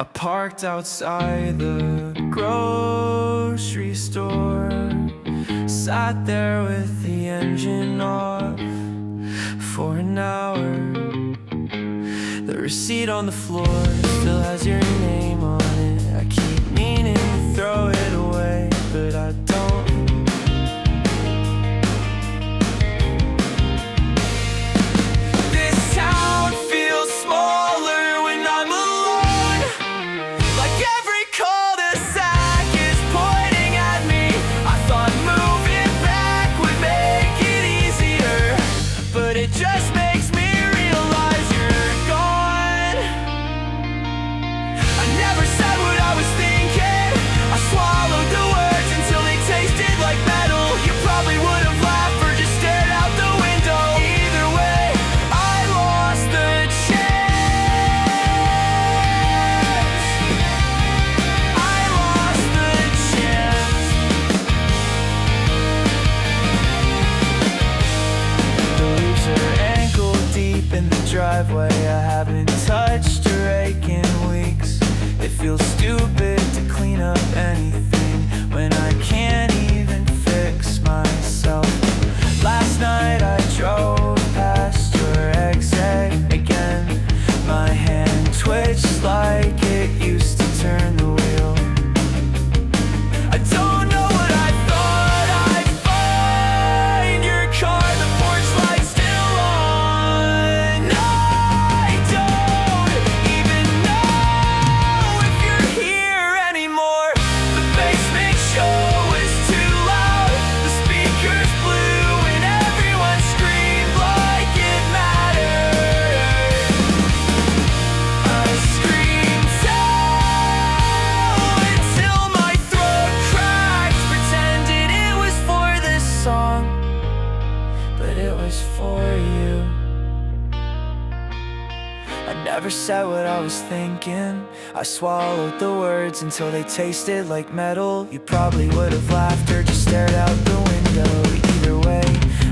I parked outside the grocery store, sat there with the engine off for an hour. The receipt on the floor still has your name on it. I keep meaning to throw it away, but I don't. This town feels smaller when I'm alone, like every cul-de-sac is pointing at me. I thought moving back would make it easier, but it just makes me realize you're gone. I never said what I was thinking. I swallowed the words until they tasted like metal. You probably would have laughed or just stared out the window. Either way, I lost the chance. I lost the chance. The leaves are ankle deep in the driveway. I haven't touched a rake in weeks. It feels stupid to clean up anything when I can't even fix myself. Last night I drove past your exit again. My hand twitched like it used to turn the wheel. I don't know what I thought I'd find. Your car, the porch light still on. I don't even know if you're here anymore. The basement show is too loud. The speakers blew and everyone screamed like it mattered. I screamed out until my throat cracked, pretended it was for this song, but it was for you. I never said what I was thinking. I swallowed the words until they tasted like metal. You probably would have laughed or just stared out the window. Either way,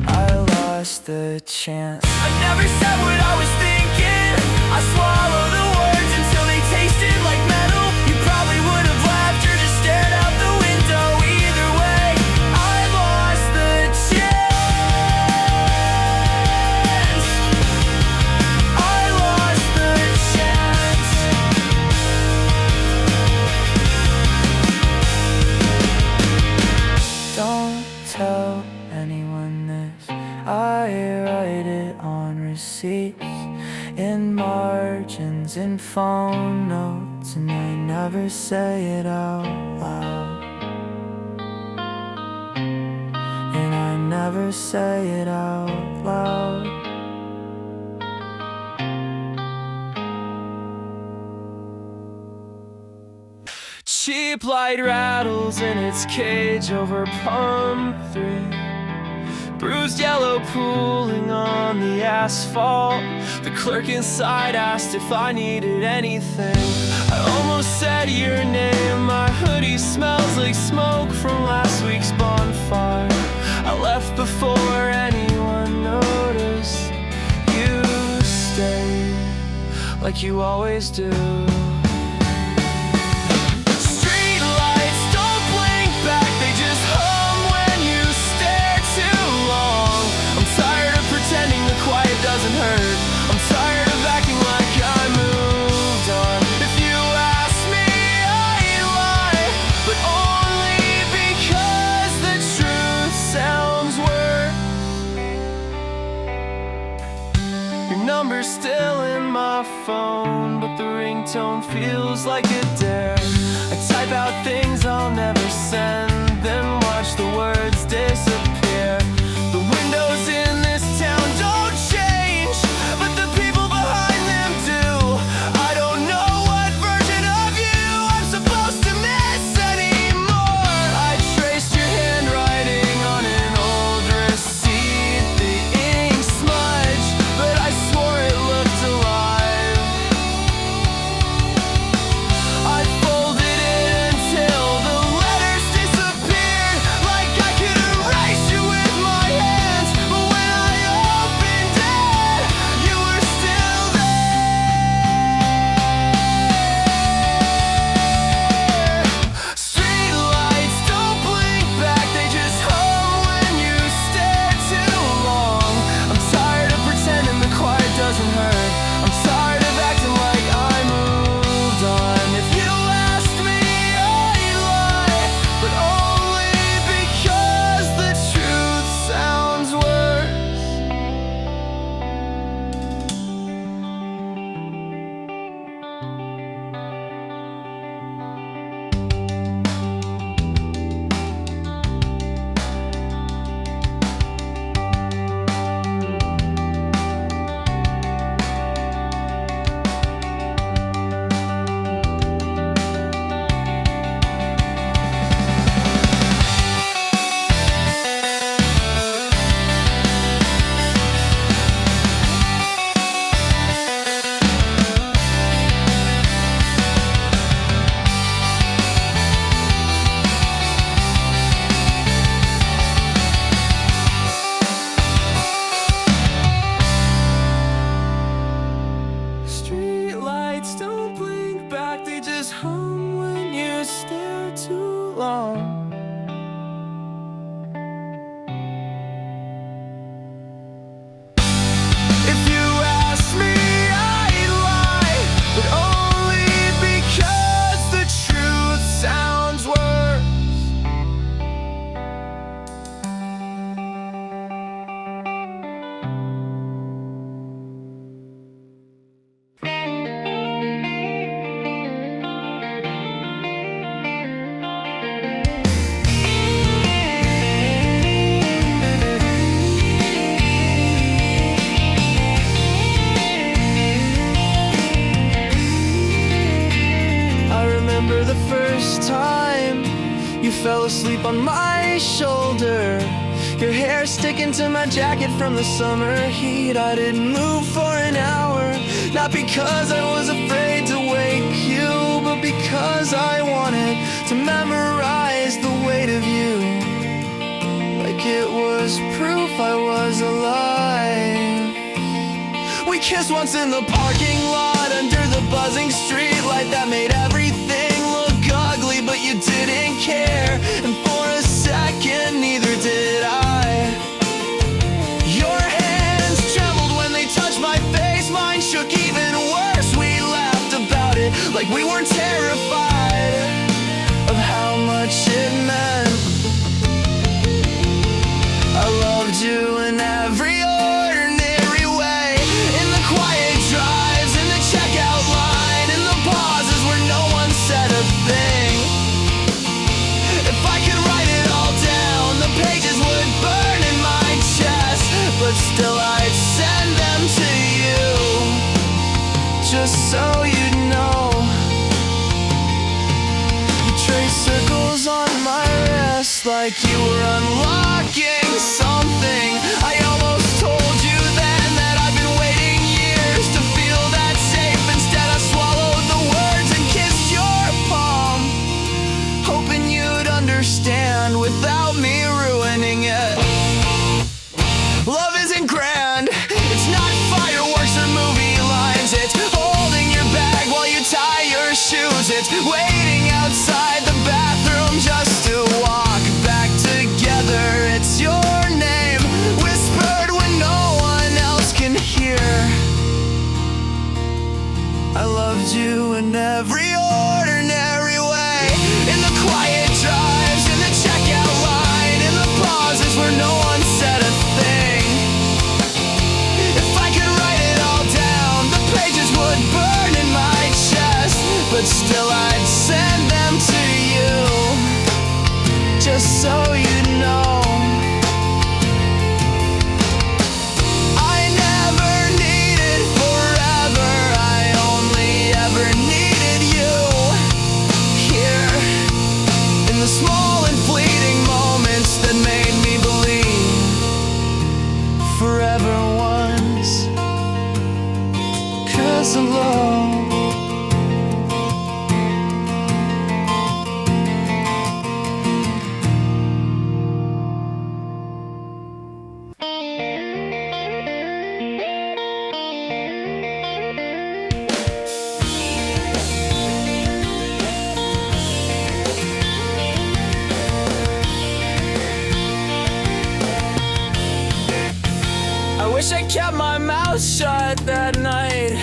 I lost the chance. I never said what I was thinking. I swallowed the words until they tasted like metal. You probably would have laughed or just stared out the window. Either way, I lost the chance. I lost the chance. Don't tell anyone this. I write it on receipts, in margins, in phone notes, and I never say it out loud. And I never say it out loud. Cheap light rattles in its cage over pump 3. Bruised yellow pooling on the asphalt. The clerk inside asked if I needed anything. I almost said your name. My hoodie smells like smoke from last week's bonfire. I left before anyone noticed. You stayed like you always do. Streetlights don't blink back, they just hum when you stare too long. I'm tired of pretending the quiet doesn't hurt. I'm tired of acting like I moved on. If you ask me, I'd lie, but only because the truth sounds worse. Your number's still in my phone, but the ringtone feels like a dare. I type out things I'll never send, then watch the words disappear. The windows in this town don't change, but the people behind them do. I don't know what version of you I'm supposed to miss anymore. I traced your handwriting on an old receipt. The ink smudged, but I swore it looked alive. I folded it until the letters disappeared. alone. If you ask me, I'd lie, but only because the truth sounds worse. Remember the first time you fell asleep on my shoulder, your hair sticking to my jacket from the summer heat. I didn't move for an hour, not because I was afraid to wake you, but because I wanted to memorize the weight of you, like it was proof I was alive. We kissed once in the parking lot under the buzzing street light that made everything look ugly, but you didn't care, and for a second neither did I. Your hands trembled when they touched my face, mine shook even worse. We laughed about it like we weren't terrified of how much it meant. I loved you in every ordinary way, in the quiet drives, in the checkout line, in the pauses where no one said a thing. If I could write it all down, the pages would burn in my chest, but still I'd send them to you, just so you'd know. You traced circles on my wrist like you were unlocking something. I almost told you then that I've been waiting years to feel that safe. Instead I swallowed the words and kissed your palm, hoping you'd understand without me ruining it. Love isn't grand, it's not fireworks or movie lines. It's holding your bag while you tie your shoes. It's waiting outside the bathroom just to walk back together. It's your name whispered when no one else can hear. I loved you in every ordinary way, in the quiet drives, in the checkout line, in the pauses where no one said a thing. If I could write it all down, the pages would burn in my chest, but still I'd send them to you, just so you know. I never needed forever, I only ever needed you. Here, in the small and fleeting moments that made me believe forever once, 'cause of love. I wish I kept my mouth shut that night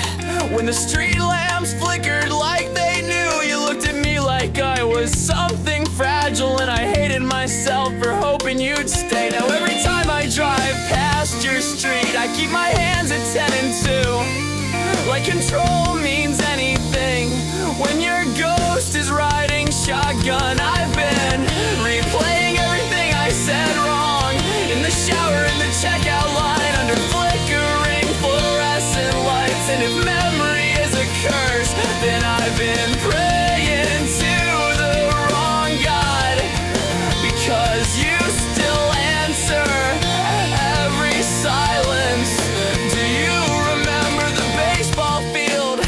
when the street lamps flickered like they knew. You looked at me like I was something fragile, and I hated myself for hoping you'd stay. Now every time I drive past your street, I keep my hands at 10 and 2, like control means anything when your ghost is riding shotgun. I've been replaying everything I said wrong, in the shower, in the checkout line, under flickering fluorescent lights. And if memory is a curse, then I've been praying to the wrong God, because you still answer every silence. Do you remember the baseball field,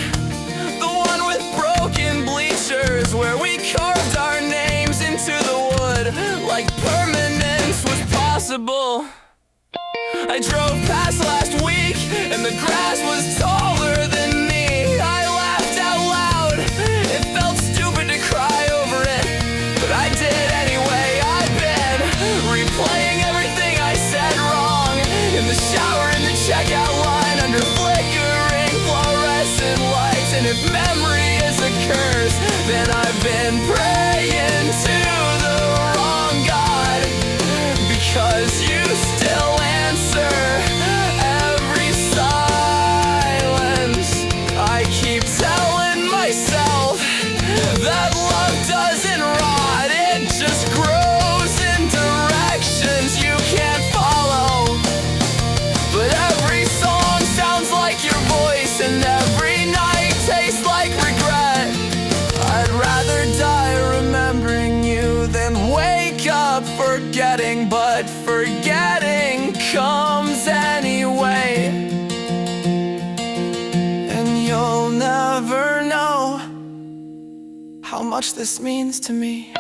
the one with broken bleachers, where we carved our names into the wood like permanence was possible? I drove past last week and the grass was taller than me. I laughed out loud, it felt stupid to cry over it, but I did. been praying to the wrong God, because you still answer every silence. I keep telling myself that love doesn't rot, it just grows in directions you can't follow. But every song sounds like your voice, and every night tastes like regret. I'd rather die remembering you than wake up forgetting, but forgetting comes anyway. And you'll never know how much this means to me.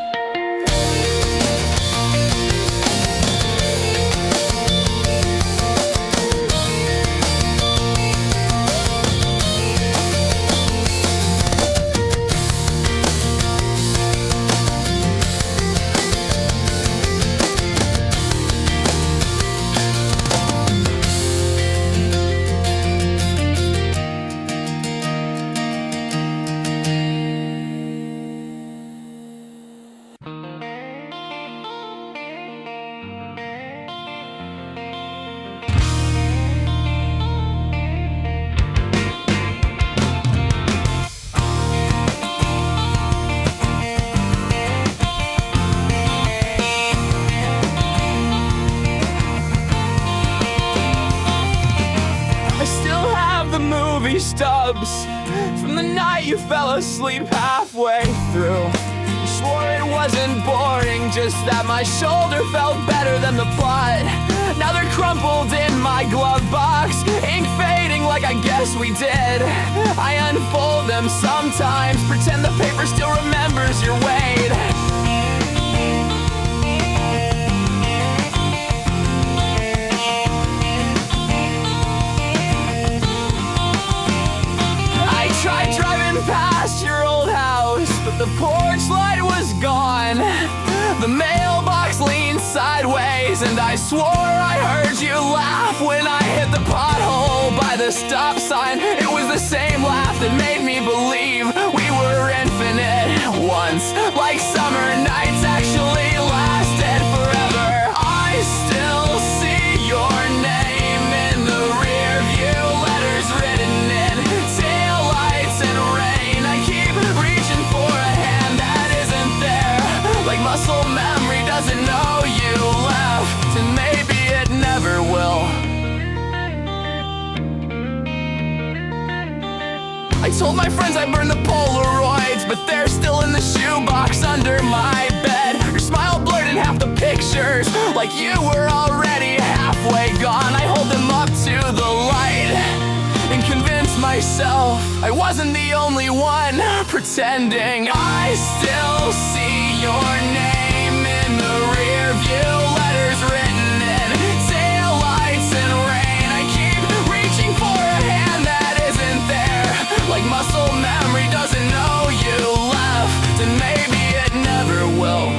Stubs from the night you fell asleep halfway through. You swore it wasn't boring, just that my shoulder felt better than the plot. Now they're crumpled in my glove box, ink fading like I guess we did. I unfold them sometimes, pretend the paper still remembers your weight. Tried driving past your old house, but the porch light was gone. The mailbox leaned sideways, and I swore I heard you laugh when I hit the pothole by the stop sign. It was the same laugh that made me believe we were infinite once, like summer nights actually lasted forever. I still see your name in the rear view, letters written in taillights and rain. I keep reaching for a hand that isn't there, like muscle memory doesn't know you left, and maybe it never will. I told my friends I burned the Polaroids, but they're still in the shoebox under my bed. Your smile blurred in half the pictures, like you were already halfway gone. I hold them up to the light and convince myself I wasn't the only one pretending. I still see your name in the rear view, letters written in taillights and rain. I keep reaching for a hand that isn't there, like muscle memory doesn't know you left, and maybe it never will.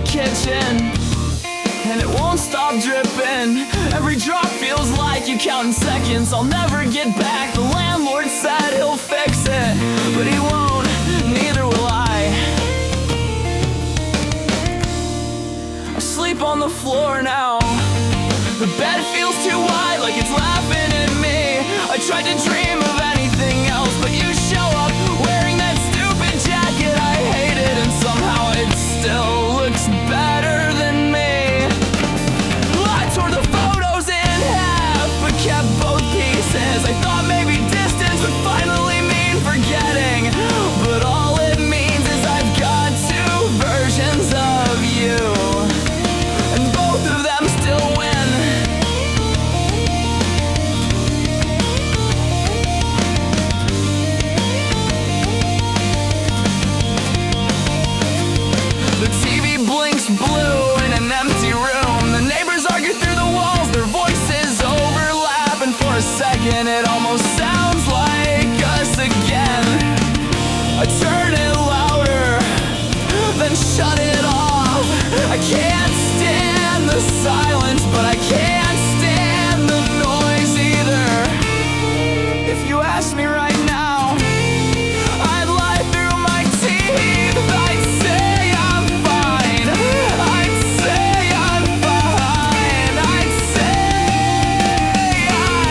Kitchen, and it won't stop dripping. Every drop feels like you counting seconds. I'll never get back. The landlord said he'll fix it, but he won't, neither will I. I sleep on the floor now. The bed feels too wide, like it's laughing at me. I tried to dream of anything else, but you show up wearing that stupid jacket I hated, and somehow it still looks better than me. I tore the photos in half, but kept both pieces. I thought maybe and it almost sounds like us again. I turn it louder, then shut it off. I can't stand the silence, but I can't stand the noise either. If you ask me right now, I'd lie through my teeth. I'd say I'm fine. I'd say I'm fine. I'd say I'm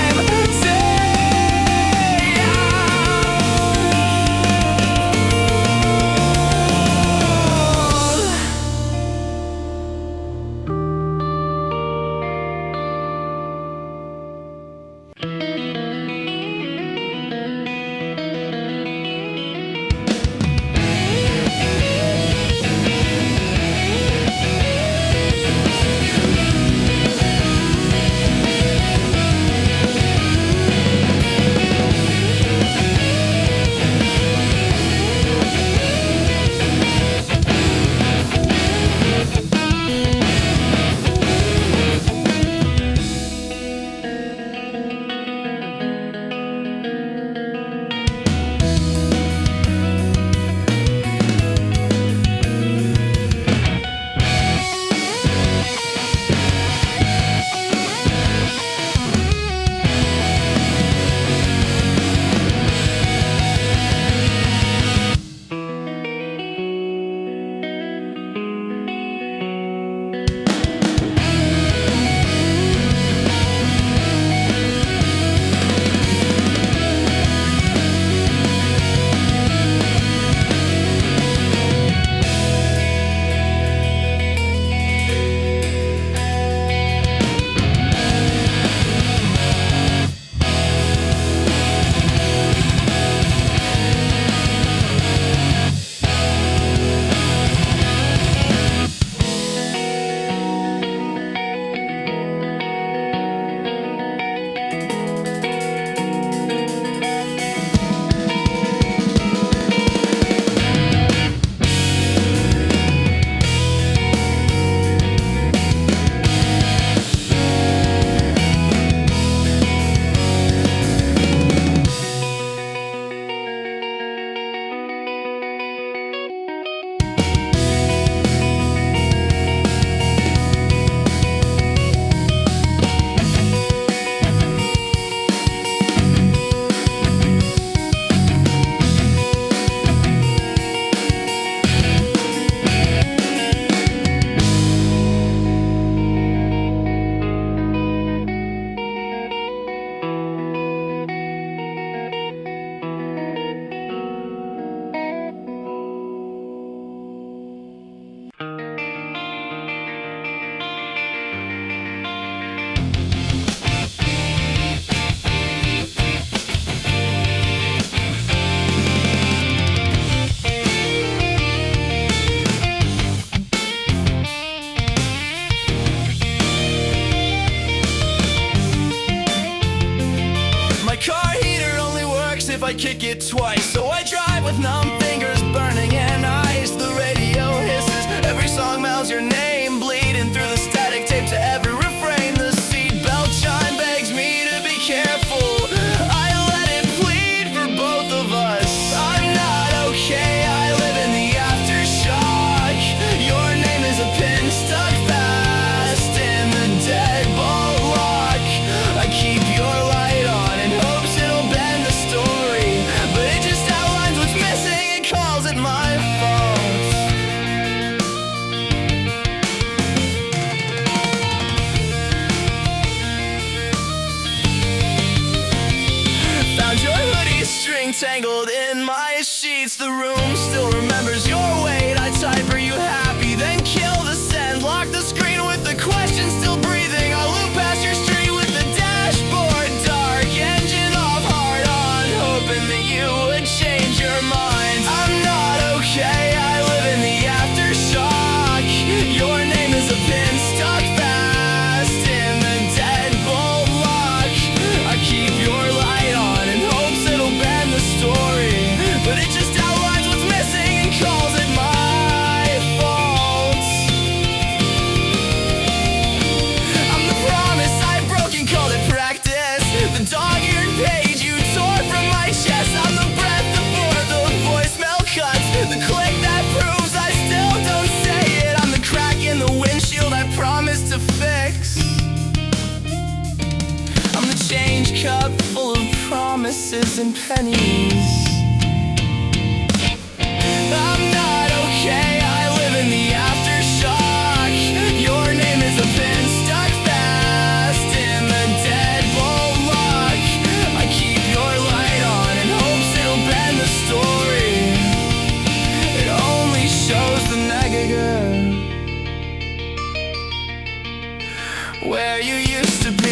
if I kick it twice. So I drive with numb fingers burning and ice. The radio hisses, every song mouths your name, bleeding through the static tape to every refrain. The seatbelt chime begs me to be careful. I let it plead for both of us. I'm not okay, I live in the aftershock. Your name is a pin stuck fast in the deadbolt lock. I keep your light on in hopes it'll bend the story, but it just outlines what's missing and calls it my fault. Found your hoodie string tangled in my sheets. The room still remembers your weight. I type, are you happy? Then kill the send. Lock the screen with the question still breathing. I'll loop past your street with the dashboard dark. Engine off, hard on, hoping that you would change your mind. I'm not okay, I live in the aftershock. Your name is a pin stuck fast in the deadbolt lock. I keep your light on in hopes it'll bend the story, but it just outlines what's missing and calls it my fault. page you tore from my chest. I'm the breath before the voicemail cuts, the click that proves I still don't say it. I'm the crack in the windshield I promised to fix. I'm the change cup full of promises and pennies. I'm not okay, I live in the aftershock. Your name is a pin stuck fast in the deadbolt lock. I keep your light on in hopes it'll bend the story. It only shows the negative where you used to be.